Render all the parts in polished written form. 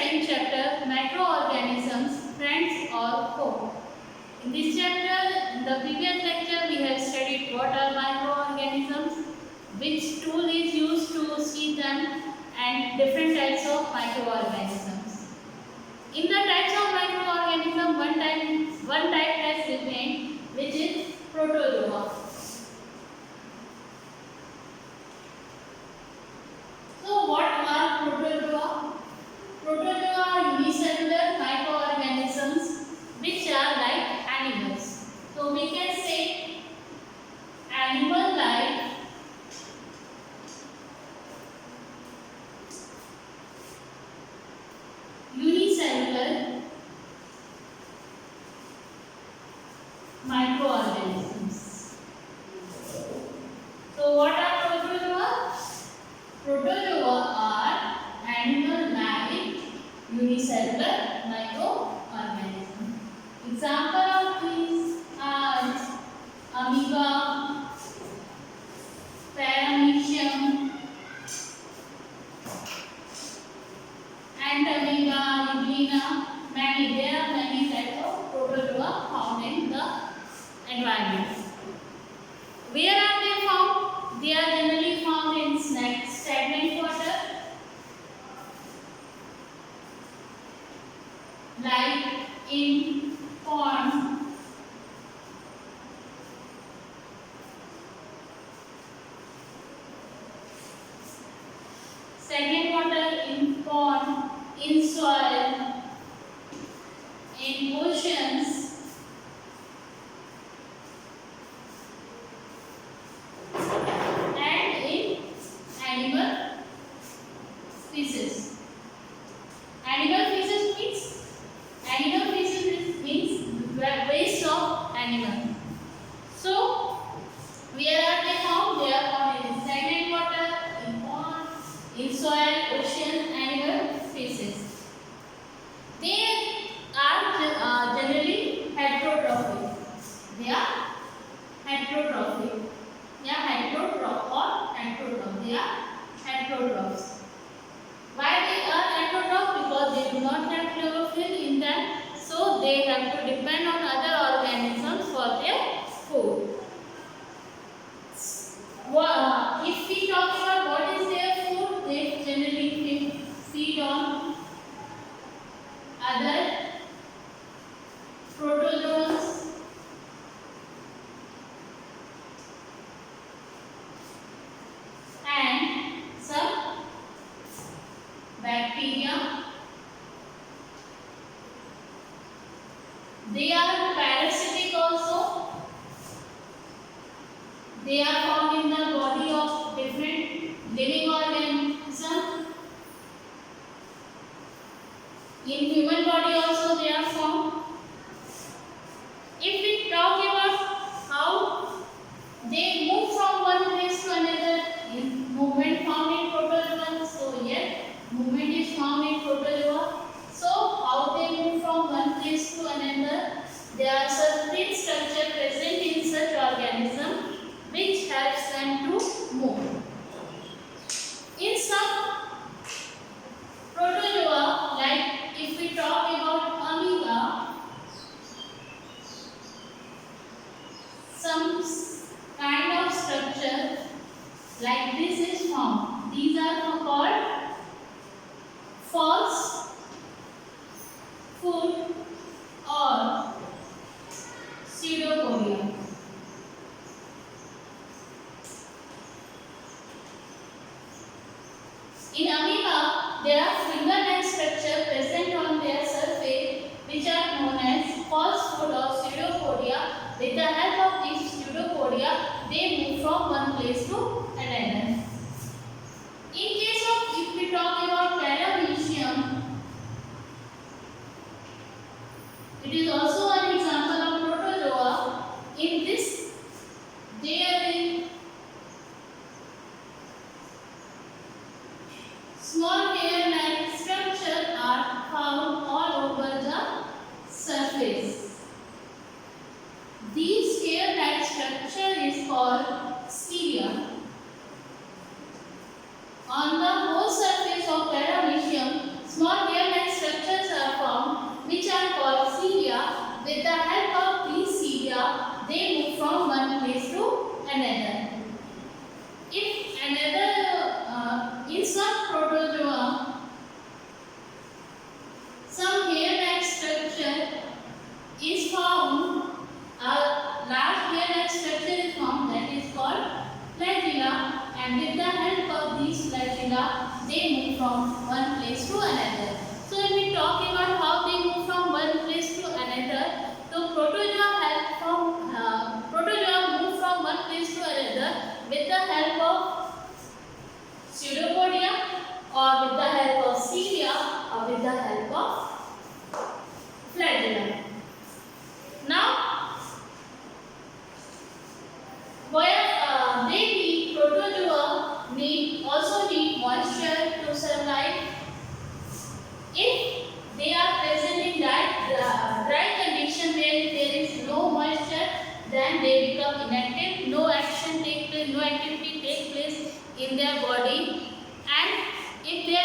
second chapter, microorganisms, friends or foe. In this chapter, in the previous lecture, we have studied what are microorganisms, which tool is used to see them, and different types of microorganisms. In the types of microorganism, one type has remained, which is protozoa. So, what are protozoa? Protozoa are unicellular microorganisms which are like animals. So, we can say animal-like unicellular microorganisms. So, what are protozoa? Protozoa are animal-like unicellular microorganisms. Example of these are amoeba, paramecium, entamoeba, euglena. There are many types of protozoa found in the environment. Where are they found? They are generally found in stagnant water, like in pond, stagnant water in pond, in soil, in oceans, and in animal species. Animal feces means waste of animal. So, where are they found? They are found in stagnant water, in pond, in soil, ocean, animal feces. They are generally heterotrophic. They are heterotrophic. They are heterotroph or heterotroph. They are heterotrophs. Why they are heterotroph? Because they do not have chlorophyll in them, so they have to depend on other organisms for their food. If we talk about what is their food, they generally feed on other protozoans, and some bacteria. They are parasitic also. They are found in the body of different living organisms. In human body also they are found. If we talk about how they move from one place to another, in movement found in protozoa. So yes, movement is found in protozoa. So how they move from one place to another? There are certain structure present in such organism which helps them to move. In some protozoa, like if we talk about amoeba, some kind of structure like this is found. These are called false food or pseudopodia. In amoeba, there are finger-like structure present on their surface which are known as false food or pseudopodia. With the help of these pseudopodia, they move from one place to another. In case of, if we talk about paramecium, it is also an example of protozoa. In this, small hair-like structures are found all over the surface. These hair-like structure is called cilia. On the whole surface of paramecium, small hair-like bacteria, they move from one place to another. So when we talk about how they move from one place to another, so protozoa move from one place to another with the help of pseudopodia, or with the help of cilia, or with the help of flagella. Now, where they need protozoa also need moisture to survive. If they are present in dry condition where there is no moisture, then they become inactive. No action take place, no activity take place in their body. And if the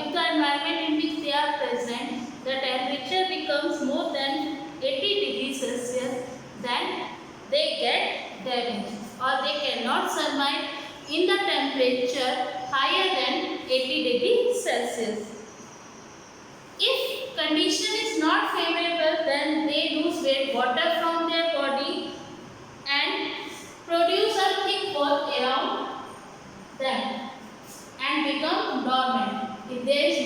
environment in which they are present, the temperature becomes more than 80 degrees Celsius, then they get damaged, or they cannot survive in the temperature higher than 80 degrees Celsius. If condition is not favorable, then they lose water from their body and produce a thick wall around them and become dormant. If there is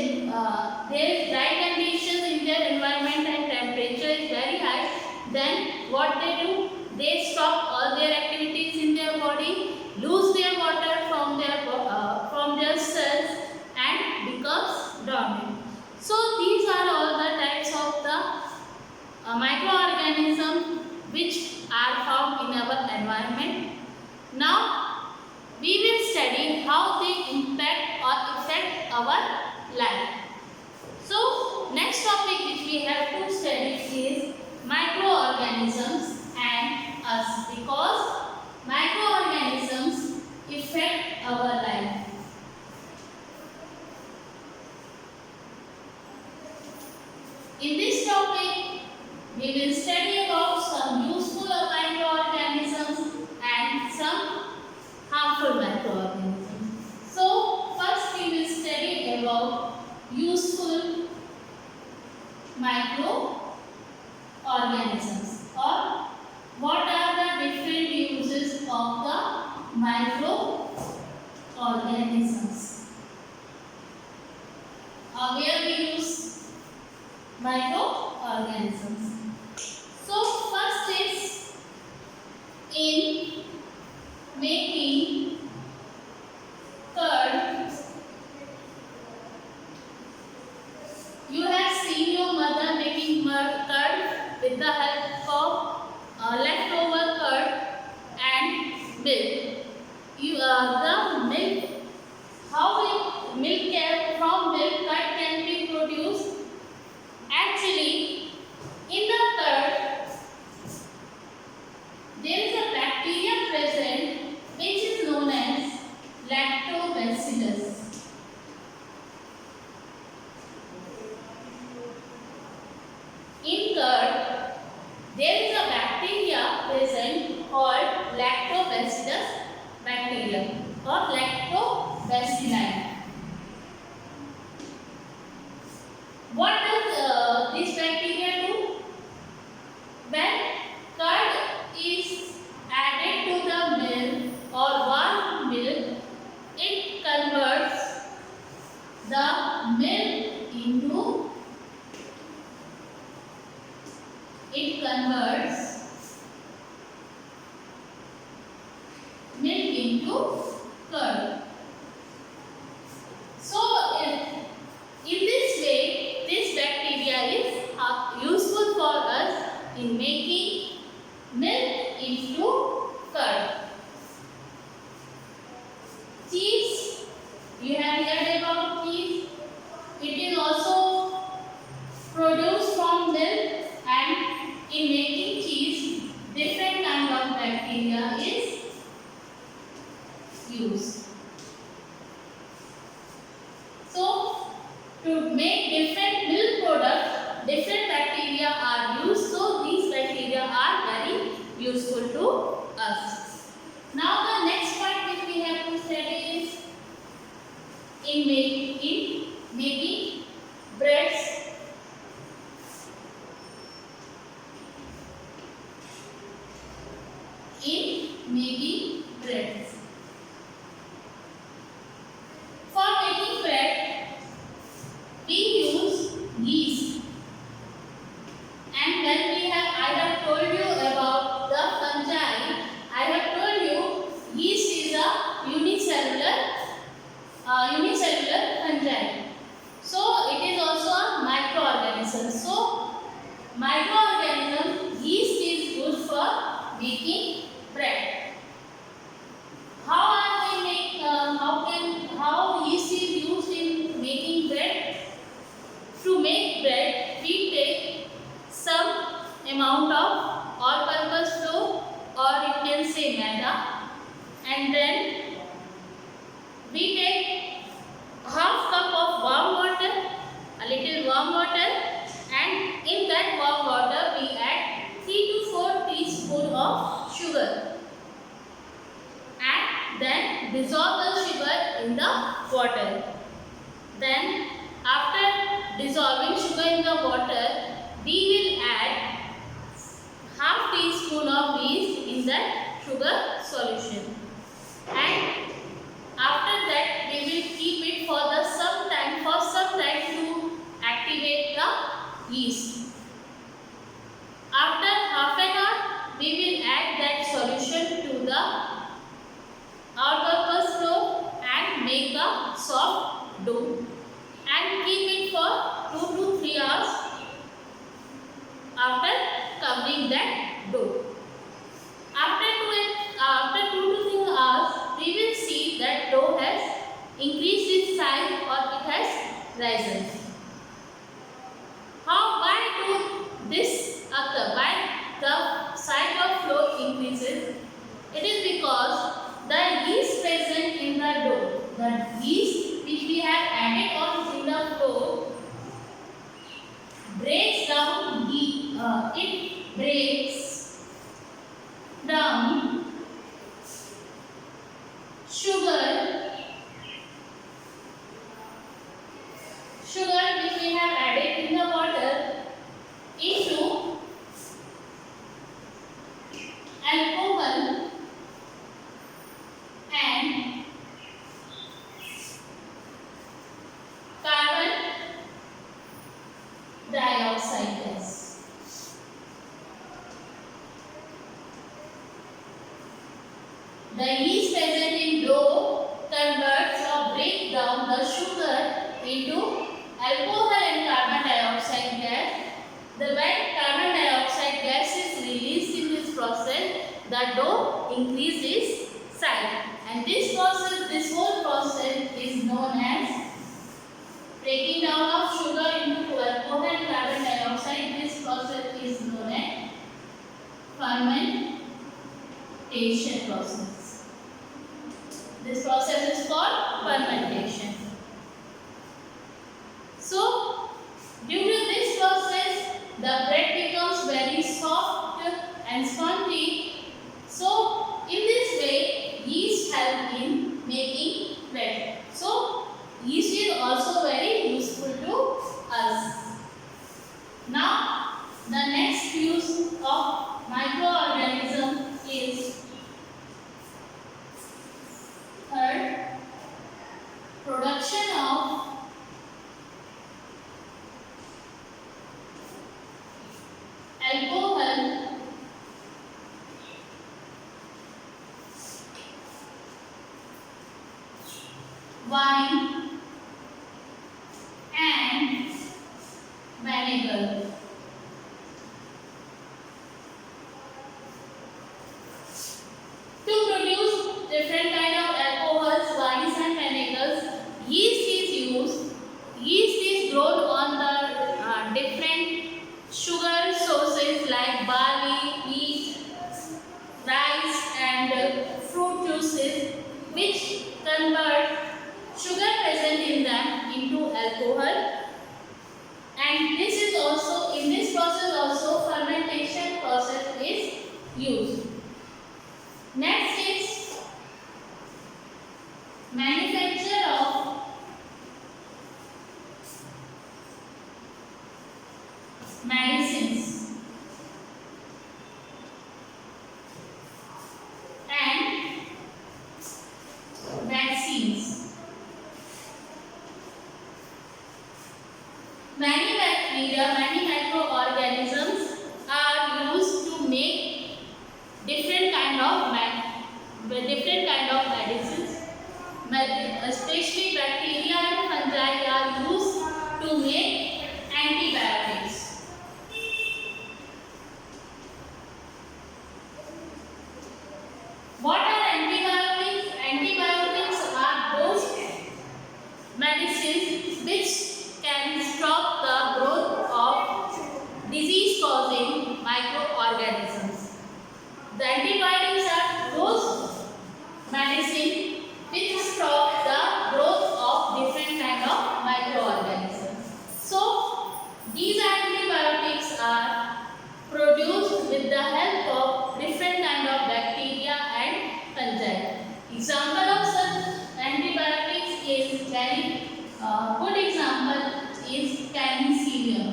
dry conditions in their environment and temperature is very high, then what they do? They stop all their activities in their body, lose their water from their cells, and becomes dormant. So these are all the types of the microorganisms which are found in our environment. Now we will study how they impact or affect our life. So next topic which we have to study is microorganisms and us, because microorganisms affect our life. In this topic, we will study about some useful microorganisms and some harmful microorganisms. So, first we will study about useful microorganisms, or what are the different uses of the microorganisms. Where we use microorganisms. So first is in making curd. You have seen your mother making curd with the help of leftover curd and milk. The milk, how from milk curd can be produced? Actually, in the curd, there is a bacteria present which is known as lactobacillus. In curd, there is a bacteria present called lactobacillus bacteria or lactobacilli. What does this bacteria do? When curd is added to the milk or warm milk, it converts the milk into curd. So, in this way, this bacteria is useful for us in making milk into curd. Cheese, you have heard about cheese. It is also produced from milk, and in making cheese, different kind of bacteria is used. So, to make different milk products, different bacteria are used. So, these bacteria are very useful to us. Now, the next part which we have to study is in making breads. In making breads. For fungi. So it is also a microorganism. So microorganism, yeast is good for making bread. How yeast is used in making bread? To make bread, we take some amount of all-purpose flour, or you can say maida, and then we take half cup of warm water, a little warm water, and in that warm water we add 3 to 4 teaspoons of sugar, and then dissolve the sugar in the water. Then after dissolving sugar in the water, we will add half teaspoon of yeast in that sugar solution, and after that we will keep it for some time to activate the yeast. After half an hour, we will add that solution to the all-purpose flour and make a soft dough, and keep it for 2 to 3 hours after covering that dough. After 2 to 3 hours, we will see that dough has increased its size or it has risen. Why do this occur? Why the size of flour increases? It is because the yeast present in the dough, the yeast which we have added on in the flour, breaks down it breaks down sugar which we have added in the water into alcohol and carbon dioxide gas. The yeast present in dough converts or breaks down the sugar into alcohol and carbon dioxide gas. When carbon dioxide gas is released in this process, the dough increases size, and this whole process is known as breaking down of sugar into alcohol and carbon dioxide. This process is known as fermentation process. This process is called fermentation. So, due to this process, the bread becomes very soft and spongy. So, in this way, yeast help in making bread. So, yeast is also very useful to us. Now, the next use of microorganism is third, production of alcohol wine and vinegar. To produce different kind of alcohols, wines and vinegars, yeast is used. Yeast is grown on the different sugar sources like barley, wheat, rice and fruit juices, which convert sugar present in them into alcohol. And this is also, in this process also, fermentation process is used. Next is manufacture of medicines and vaccines. Many bacteria, many microorganisms are used to make different kind of medicines, especially bacteria and fungi medicines which can stop the growth of disease-causing microorganisms. The antibiotics are those medicine which stop the growth of different kind of microorganisms. So these antibiotics are produced with the help of different kind of bacteria and fungi. Example of such antibiotics is very good example is penicillium.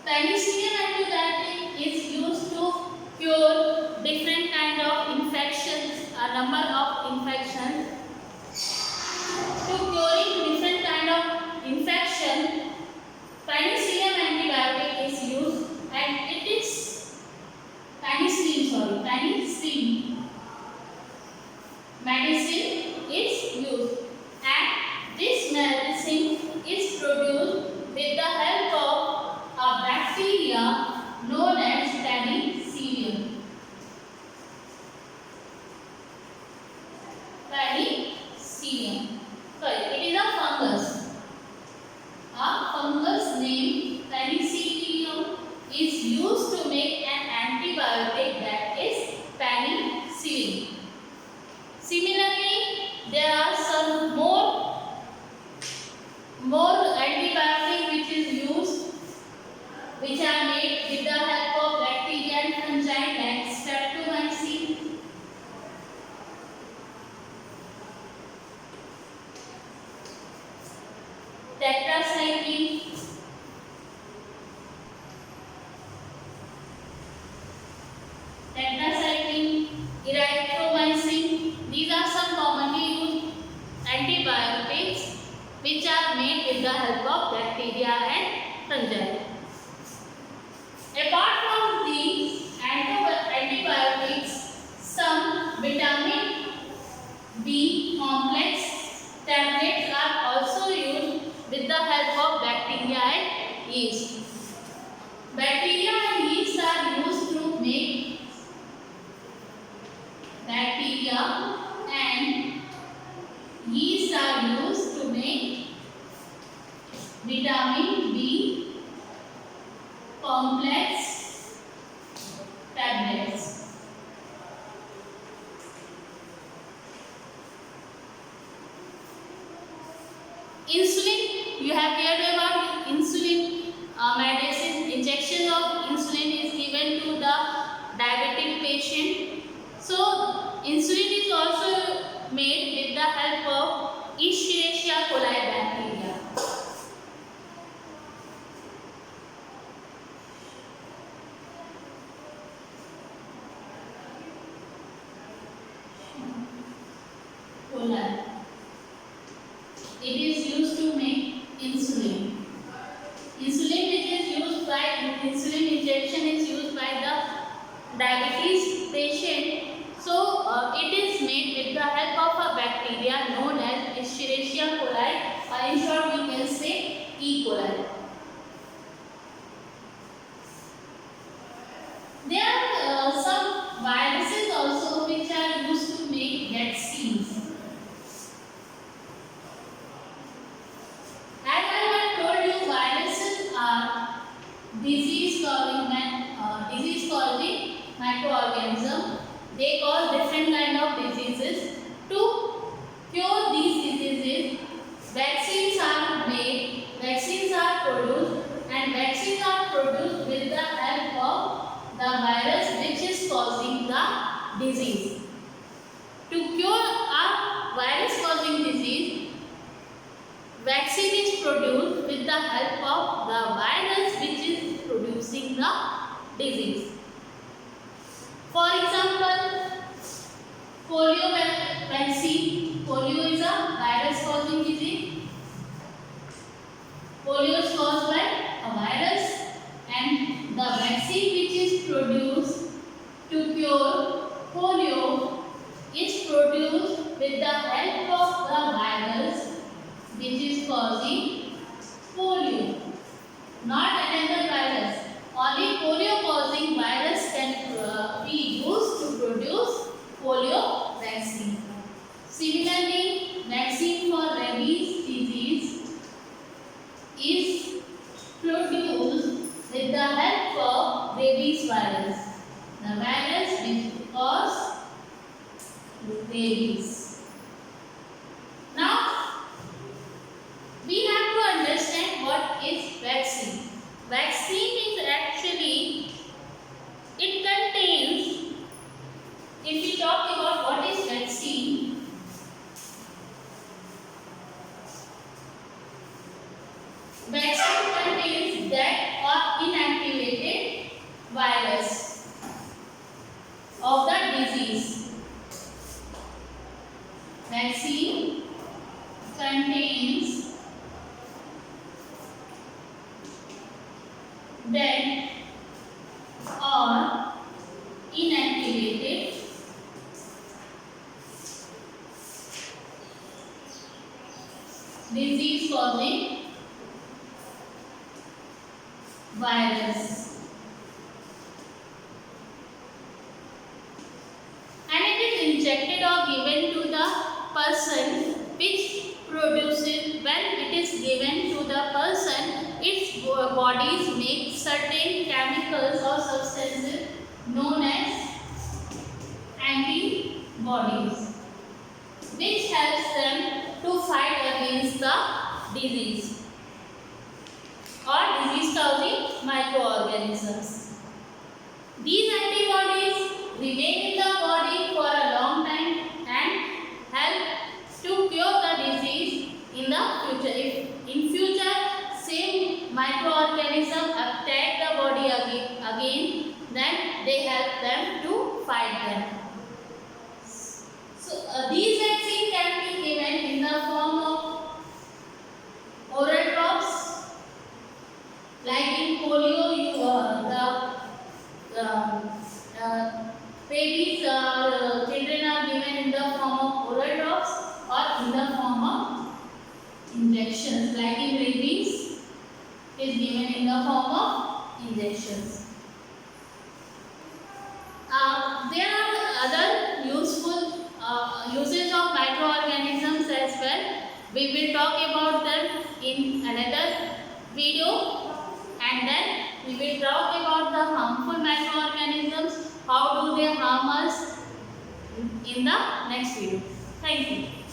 Penicillium antibiotic is used to cure different kind of infections, a number of infections. To curing different kind of infection, penicillium antibiotic is used, and it is penicillin medicine is used, and this medicine is produced with the help of a bacteria known as penicillium. Penicillium. Sorry, it is a fungus. A fungus named penicillium is used to make an antibiotic that is penicillin. Similarly, there are some more antibiotics which is used, which are made with the help of bacteria and fungi like streptomycin, tetracycline, erythromycin. These are some commonly used antibiotics which are made with the help of bacteria and fungi. Apart from these antibiotics, some vitamin B complex tablets are also used with the help of bacteria and yeast. Bacteria and yeast are used to make vitamin B complex tablets. Insulin, you have heard about insulin medicine. Injection of insulin is given to the diabetic patient. So insulin is also made with the help of Escherichia coli bacteria. It is used to make insulin. Insulin injection is used by the diabetes patient. So it is made with the help of a bacteria known as Escherichia coli, or in short we can say E. coli. There are some viruses also which are used to make vaccines. As I have told you, viruses are disease-causing microorganisms. They cause different kind of diseases. To cure these diseases, vaccines are made, vaccines are produced, and vaccines are produced with the help of the virus which is causing the disease. To cure a virus-causing disease, vaccine is produced with the help of the virus which is producing the disease. For example, polio vaccine. Polio is a virus-causing disease. Polio is caused by a virus, and the vaccine which is produced to cure polio is produced with the help of the virus which is causing polio, not another virus. Only polio causing virus can be used to produce polio vaccine. Vaccine contains dead or inactivated virus of the disease. Vaccine contains dead or inactivated disease causing virus, and it is injected or given to the person which produces. When it is given to the person, its bodies make certain chemicals or substances known as antibodies, which helps them to fight against the disease or disease causing microorganisms. These antibodies remain in the body for a long time and help to cure the disease in the future. If in future same microorganism attack the body again, then they help them to fight them. So these vaccines can be given in the form of oral drops, like in polio. Babies or children are given in the form of oral drops or in the form of injections. Like in rabies, is given in the form of injections. There are other useful uses of microorganisms as well. We will talk about them in another video, and then we will talk about the harmful microorganisms. How do they harm us in the next video. Thank you.